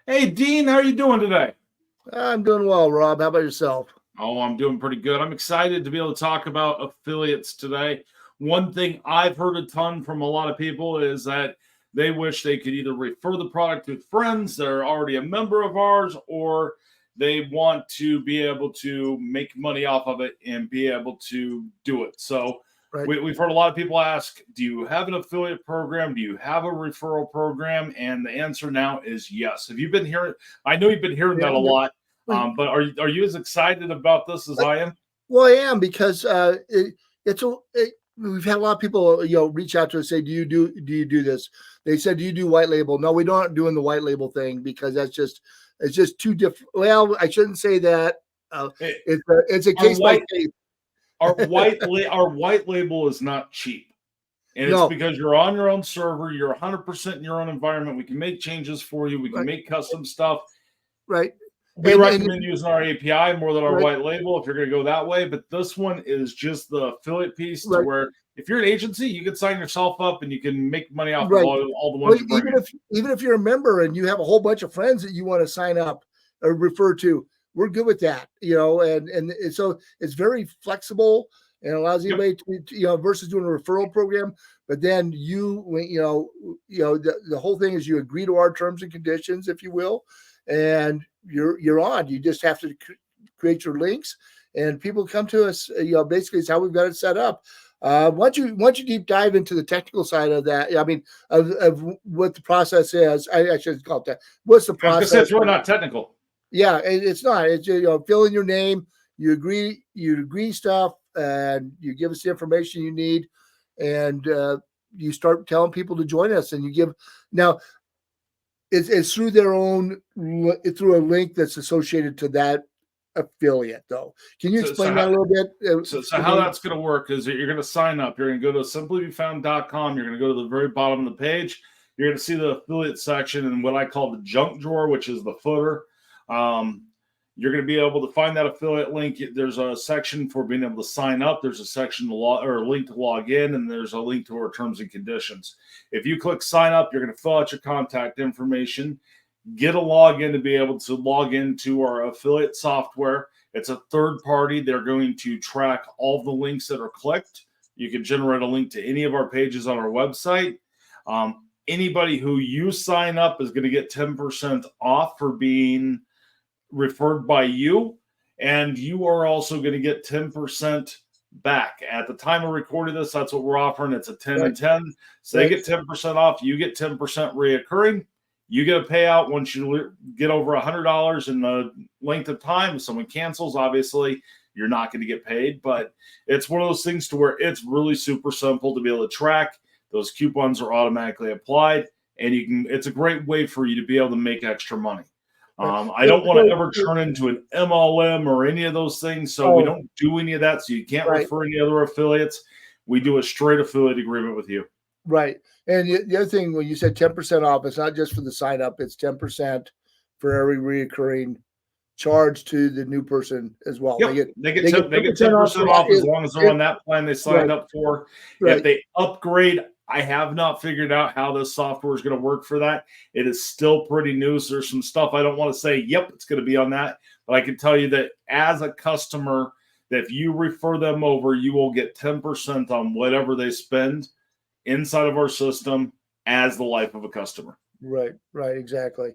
Hey, Dean, how are you doing today? I'm doing well, Rob. How about yourself? Oh, I'm doing pretty good. I'm excited to be able to talk about affiliates today. One thing I've heard a ton from a lot of people is that they wish they could either refer the product to friends that are already a member of ours, or they want to be able to make money off of it and be able to do it. So Right. we've heard a lot of people ask, do you have an affiliate program? Do you have a referral program? And the answer now is yes. Have you been hearing? I know you've been hearing Yeah. that a lot. Well, But are you as excited about this as I am? well, I am because we've had a lot of people reach out to us and say, do you do this? They said, do you do white label? No, we don't doing the white label thing because it's just too different. Well, I shouldn't say that. Eh, It's a our case by white case. our white label is not cheap, and it's No, because you're on your own server. You're 100% in your own environment. We can make changes for you. We can right, make custom stuff. right, We and recommend using our API more than our right, white label if you're going to go that way. But this one is just the affiliate piece to right, where if you're an agency, you can sign yourself up and you can make money off of right. all the Well, ones you bring in. even if you're a member and you have a whole bunch of friends that you want to sign up or refer to, we're good with that, and so it's very flexible and allows Yep. anybody versus doing a referral program. But then the whole thing is you agree to our terms and conditions, if you will, and you're on. You just have to create your links, and people come to us. Basically, it's how we've got it set up. Once you deep dive into the technical side of that, I mean, of what the process is, I should call it that. What's the I was going to say process? it's really not technical. Yeah, it's not. It's fill in your name, you agree stuff, and you give us the information you need, and you start telling people to join us, and you give now it's through their own through a link that's associated to that affiliate. Though, can you So, so explain that how, a little bit So to how me? that's going to work is that you're going to sign up. You're going to go to simplybefound.com. You're going to go to the very bottom of the page. You're going to see the affiliate section and what I call the junk drawer, which is the footer. Um, you're going to be able to find that affiliate link. There's a section for being able to sign up. There's a section to log or a link to log in, and there's a link to our terms and conditions. If you click sign up, you're going to fill out your contact information, get a login to be able to log into our affiliate software. It's a third party. They're going to track all the links that are clicked. You can generate a link to any of our pages on our website. Anybody who you sign up is going to get 10% off for being referred by you. And you are also going to get 10% back. At the time of recording this, that's what we're offering. It's a 10 Right, and 10. So they right, get 10% off. You get 10% reoccurring. You get a payout once you get over $100 in the length of time. If someone cancels, obviously, you're not going to get paid. But it's one of those things to where it's really super simple to be able to track. Those coupons are automatically applied, and you can. It's a great way for you to be able to make extra money. right. I don't want to ever turn into an MLM or any of those things, so we Oh, don't do any of that. So you can't right. refer any other affiliates. We do a straight affiliate agreement with you. Right. And the other thing, when you said 10% off, it's not just for the sign up, it's 10% for every reoccurring charge to the new person as well. They Yep, get they get they get 10, they get 10% ten off percent off as long as they're if on that plan they signed right, up for. If right, they upgrade, I have not figured out how this software is going to work for that. It is still pretty new, so there's some stuff I don't want to say. Yep, it's going to be on that, but I can tell you that as a customer, that if you refer them over, you will get 10% on whatever they spend inside of our system as the life of a customer. right, exactly.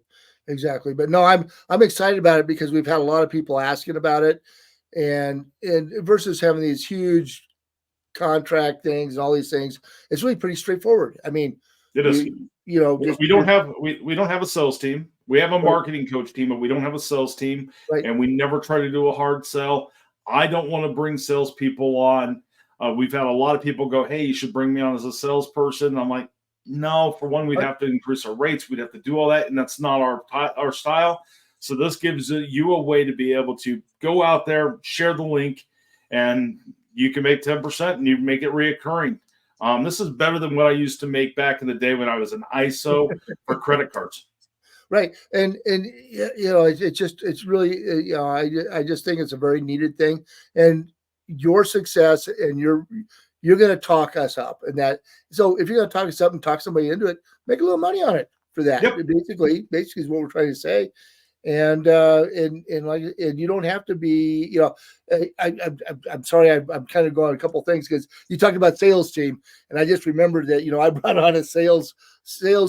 Exactly. But no, I'm excited about it because we've had a lot of people asking about it, and versus having these huge contract things and all these things, it's really pretty straightforward. I mean, It is. just We don't have we don't have a sales team. We have a right, marketing coach team, but we don't have a sales team, right, and we never try to do a hard sell. I don't want to bring salespeople on. We've had a lot of people go, "Hey, you should bring me on as a salesperson." I'm like, no. For one, we'd right, have to increase our rates. We'd have to do all that, and that's not our style. So this gives you a way to be able to go out there, share the link, and you can make 10%, and you make it reoccurring. This is better than what I used to make back in the day when I was an ISO for credit cards. right. And it's really I just think it's a very needed thing, and your success and you're going to talk us up, and that so if you're going to talk us up and talk somebody into it, make a little money on it. for that. Yep. Basically is what we're trying to say. And you don't have to be, I'm sorry, I'm kind of going a couple of things because you talked about sales team, and I just remembered that I brought on a sales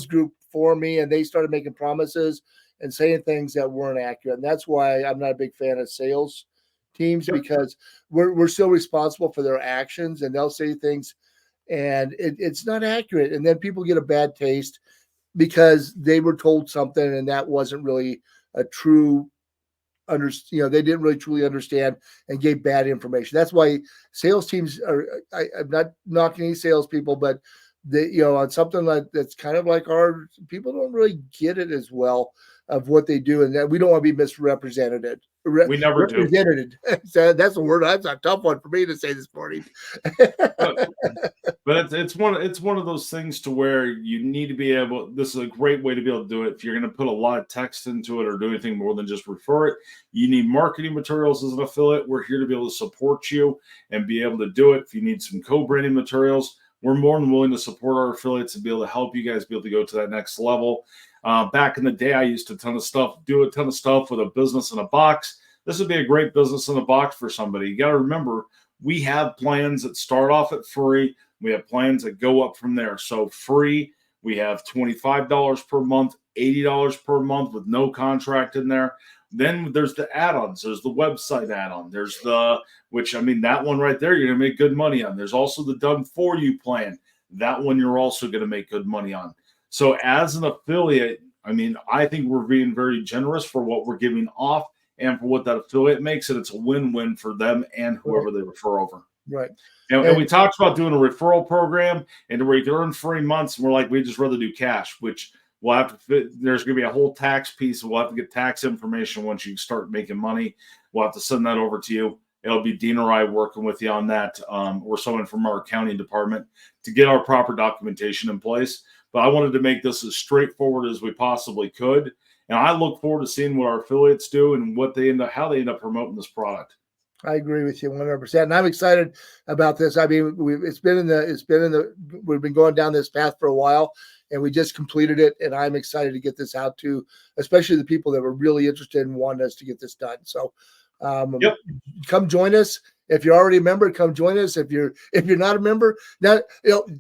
group for me, and they started making promises and saying things that weren't accurate, and that's why I'm not a big fan of sales teams, because we're still responsible for their actions, and they'll say things and it's not accurate, and then people get a bad taste because they were told something and that wasn't really a true they didn't really truly understand and gave bad information. That's why sales teams I'm not knocking any salespeople, but they, on something like that's kind of like our people don't really get it as well of what they do, and that we don't want to be misrepresented. We never do. So that's a word. That's a tough one for me to say this morning. But it's one of those things to where you need to be able. This is a great way to be able to do it. If you're going to put a lot of text into it or do anything more than just refer it, you need marketing materials as an affiliate. We're here to be able to support you and be able to do it. If you need some co-branding materials, we're more than willing to support our affiliates and be able to help you guys be able to go to that next level. Back in the day, I used to do a ton of stuff with a business in a box. This would be a great business in a box for somebody. You got to remember, we have plans that start off at free. We have plans that go up from there. So free, we have $25 per month, $80 per month with no contract in there. Then there's the add-ons. There's the website add-on. There's that one right there, you're going to make good money on. There's also the done for you plan. That one you're also going to make good money on. So as an affiliate, I think we're being very generous for what we're giving off and for what that affiliate makes it. It's a win-win for them and whoever they refer over. Right. And we talked about doing a referral program and where you can earn free months. And we're like, we just rather do cash, which we'll have to fit. There's going to be a whole tax piece. We'll have to get tax information once you start making money. We'll have to send that over to you. It'll be Dean or I working with you on that, or someone from our accounting department to get our proper documentation in place. But I wanted to make this as straightforward as we possibly could. And I look forward to seeing what our affiliates do and how they end up promoting this product. I agree with you 100%. And I'm excited about this. We've been going down this path for a while, and we just completed it. And I'm excited to get this out to, especially the people that were really interested and wanted us to get this done. So, come join us. If you're already a member, come join us. If you're not a member, now,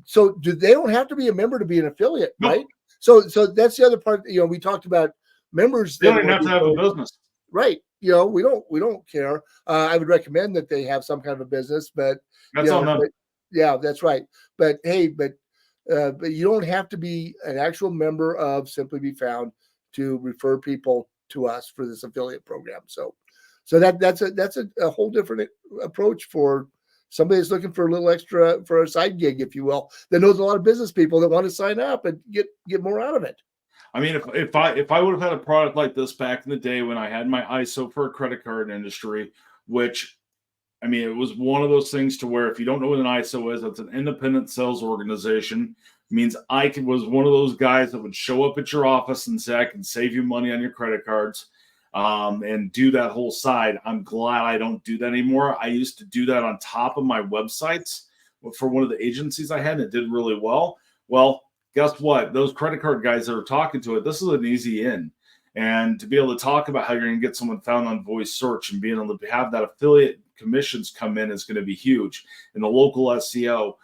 so they don't have to be a member to be an affiliate, right? So that's the other part. We talked about members. They don't even have to have a business, right? We don't care. I would recommend that they have some kind of a business, but that's on them. Yeah, that's right. But hey, but you don't have to be an actual member of Simply Be Found to refer people to us for this affiliate program. So that's a whole different approach for somebody that's looking for a little extra for a side gig, if you will, that knows a lot of business people that want to sign up and get more out of it. If I would have had a product like this back in the day when I had my ISO for a credit card industry, which, it was one of those things to where if you don't know what an ISO is, it's an independent sales organization. It means was one of those guys that would show up at your office and say, I can save you money on your credit cards, and do that whole side. I'm glad I don't do that anymore. I used to do that on top of my websites for one of the agencies I had, and it did really well. Well, guess what? Those credit card guys that are talking to it, this is an easy in. And to be able to talk about how you're going to get someone found on voice search and being able to have that affiliate commissions come in is going to be huge. And the local SEO,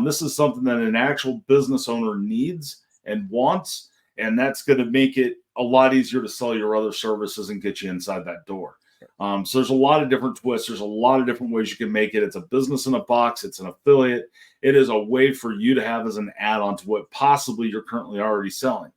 this is something that an actual business owner needs and wants, and that's going to make it a lot easier to sell your other services and get you inside that door. So there's a lot of different twists. There's a lot of different ways you can make it. It's a business in a box. It's an affiliate. It is a way for you to have as an add-on to what possibly you're currently already selling.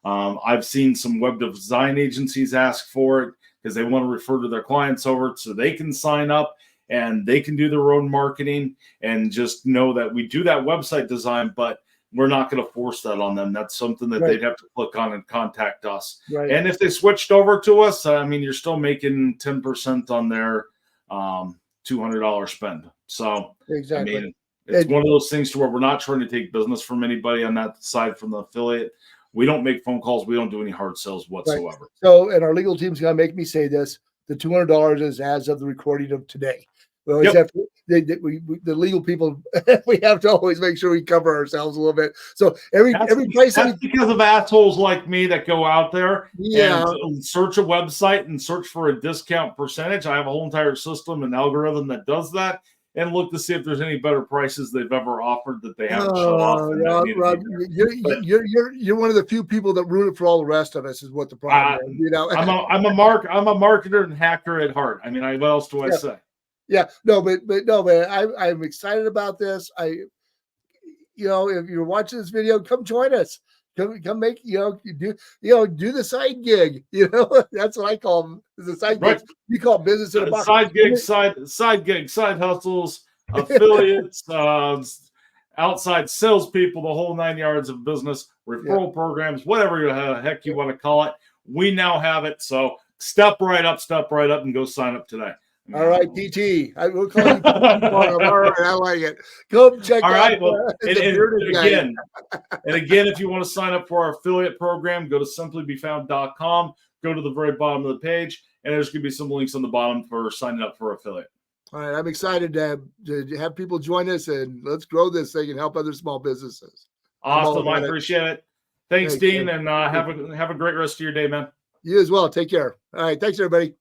I've seen some web design agencies ask for it because they want to refer to their clients over so they can sign up and they can do their own marketing, and just know that we do that website design, but we're not going to force that on them. That's something that they'd have to click on and contact us. Right. And if they switched over to us, you're still making 10% on their $200 spend. So exactly. It's one of those things to where we're not trying to take business from anybody on that side from the affiliate. We don't make phone calls. We don't do any hard sales whatsoever. Right. So, and our legal team's going to make me say this, the $200 is as of the recording of today. We always Yep. have to, the legal people, we have to always make sure we cover ourselves a little bit. So every price. That's because of assholes like me that go out there Yeah. and search a website and search for a discount percentage. I have a whole entire system and algorithm that does that, and look to see if there's any better prices they've ever offered that they haven't shown off. Rob, you're one of the few people that ruin it for all the rest of us. Is what the problem is. You know, I'm a marketer and hacker at heart. I mean, what else do I say? Yeah, no, but no, man, I'm excited about this. If you're watching this video, come join us. Come make, do the side gig. That's what I call them, the side gigs. You call business in a box. Side gigs, side hustles, affiliates, outside salespeople, the whole 9 yards of business, referral programs, whatever the heck you want to call it. We now have it. So step right up and go sign up today. All right, PT. I will call you PT. All right, I like it. Go check out. All right. Well, and again, if you want to sign up for our affiliate program, go to simplybefound.com. Go to the very bottom of the page, and there's going to be some links on the bottom for signing up for affiliate. All right, I'm excited to have people join us, and let's grow this thing and help other small businesses. Awesome. I appreciate it. Thanks, Dean, and have a great rest of your day, man. You as well. Take care. All right. Thanks, everybody.